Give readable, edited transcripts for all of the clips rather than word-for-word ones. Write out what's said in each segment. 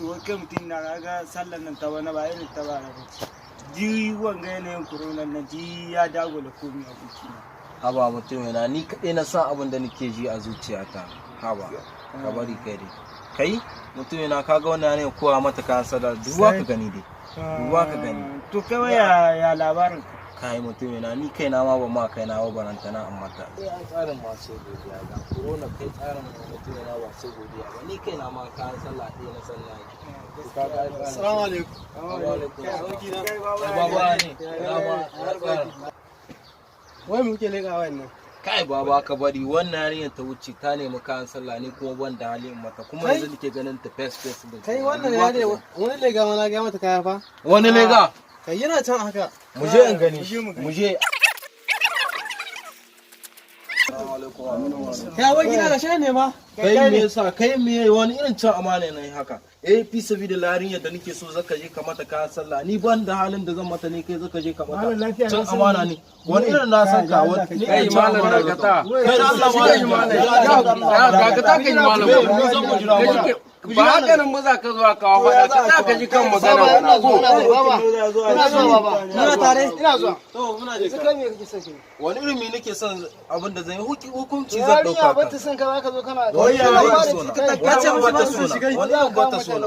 to kai mutum na ga sallan nan ta wani ba irin ta bara ba ce ji wanga yanayin corona nan ji ya dagula komai a bukina. Haba mutum yana ni kaɗai na san abin da nake ji a zuciyata. Haba ka bari kai dai kai mutum yana kaga wannan ne kowa mata kayan sallah duwa ka gani dai duwa ka gani. To kai ya labarin kai mutum yana ni kaina ma ba ma kaina ba barantana amma ta tsarin masu godiya ga corona kai tsarin mutum yana ba sai godiya ba ni kaina ma kayan sallah ɗaya na sallah assalamu alaikum. baba ne baba Wai muke leƙa wannan? kai baba ka bari wannan yarinyar ta wuce ta nemi kayan sallah ne kuma ban da halin mata kuma yanzu nake ganin ta face da Kai wannan yare wani lega mana ga mata kaya fa? wani lega Kai yana can haka. mu je in gani mu je. Ya wai gida da shan ne ma? Kai me yasa kai me wani irin cin amana ne haka fi sabida larinyar da nake so zaka je ka mata kayan sallah ni ban da halin da zan mata ne kai zaka je ka mata cin amana ne wani irin na san ka wani kai malam dakata kai Allah malam dakata kai malam ba haka nan maza ka zuwa kawo fada ka za ka ji kan magana ko ina zuwa baba muna tare ina zuwa to muna je kai me kake son wani irin me nake son abin da zan yi hukunci zan dauka ba ta son ka ka zo kana wani irin ba ta sona wani ba ta sona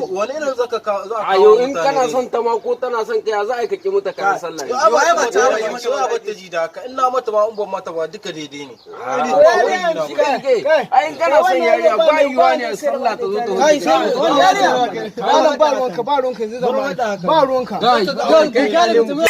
wani irin zaka ka za ka ayo in kana son ta ma ko tana son ka za a kake mata kayan sallah to ai ba ta yi mata ba ta ji da haka ina mata ba in ban mata ba duka daidai ne ai in kana son yariya ba yiwa ne sallah ta zo ta kai sai wannan yariya malam ba ruwanka zai zama ba ruwanka kai kale mu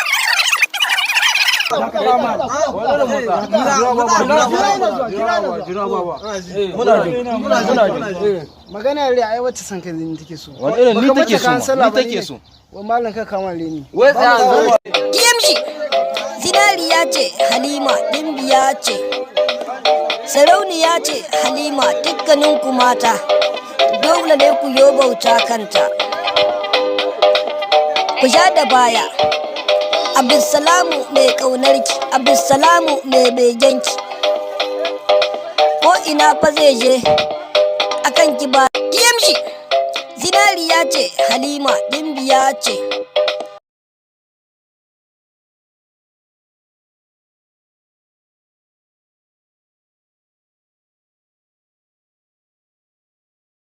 magana yare ai wacce san kai ni take so wani irin ni take so wai mallan ka kama ni wai tsaya Yamshi zinariya ce Halima dimbiya ce sarauniya ce Halima dukkaninku mata dole ne ku yo bauta kanta ku sha da baya Abdulsalamu mai ƙaunarki, Abdulsalamu mai begenki. Ko ina fa zai je akan ki ba. Yamshi zinariya ce Halima dimbiya ce.